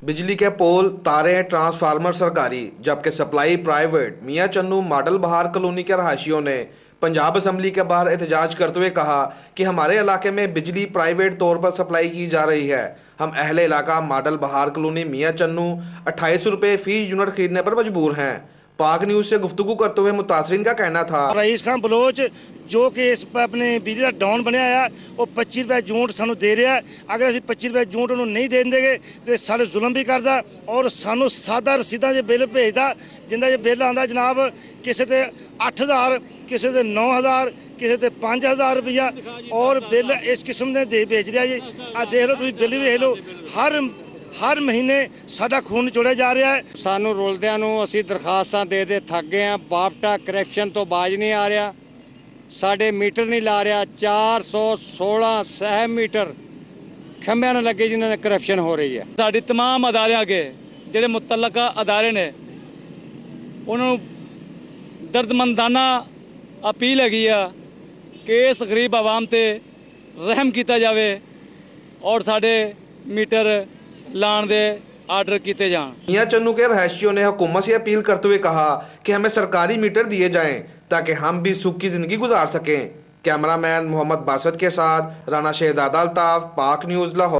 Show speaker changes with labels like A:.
A: बिजली के पोल, तारें, ट्रांसफार्मर सरकारी जबकि सप्लाई प्राइवेट। मियां चन्नू मॉडल बहार कॉलोनी के रहायशियों ने पंजाब असेंबली के बाहर एहतजाज करते हुए कहा कि हमारे इलाके में बिजली प्राइवेट तौर पर सप्लाई की जा रही है। हम अहले इलाका मॉडल बहार कॉलोनी मियां चन्नू 2800 रुपये फी यूनिट खरीदने पर मजबूर हैं। पाक न्यूज़ से गुफ्तगू करते हुए मुतासरीन का कहना था,
B: रईस खान बलोच जो कि इस अपने बिजली का डाउन बनया है वो 25 रुपये यूनिट सानू दे रहा है। अगर असं 25 रुपये यूनिट उन्होंने नहीं दें देंगे तो सारे जुल्म भी करता और सानू सादा रसीदा जो बिल भेजता जिंदा जो बिल आता जनाब किसी के 8000 किसी के 9000 किसी के 5000 रुपया और बिल इस किस्म के भेज रहा जी। आ देख लो तुम बिल भी देख लो हर महीने साडा खून निचोड़िया जा रहा है।
C: सानू रुलदियां नूं असीं दरखास्तां दे थक गए हैं। बाफ्टा करैक्शन तो बाज नहीं आ रहा, साडे मीटर नहीं ला रहा। 416 सह मीटर खंभे न लगे जिन्होंने करप्शन हो रही है।
D: साडी तमाम अदारे अगे जिहड़े मुतलका अदारे ने उन्होंने दर्दमंदाना अपील हैगी आ कि इस गरीब आवाम ते रहम किया जाए और साडे मीटर लाने दे आर्डर किए जान।
A: मियां चन्नू के रहायशियों ने हुकूमत से अपील करते हुए कहा कि हमें सरकारी मीटर दिए जाएं ताकि हम भी सुख की जिंदगी गुजार सकें। कैमरामैन मोहम्मद बासत के साथ राना शहजादा अल्ताफ, पाक न्यूज़ लाहौर।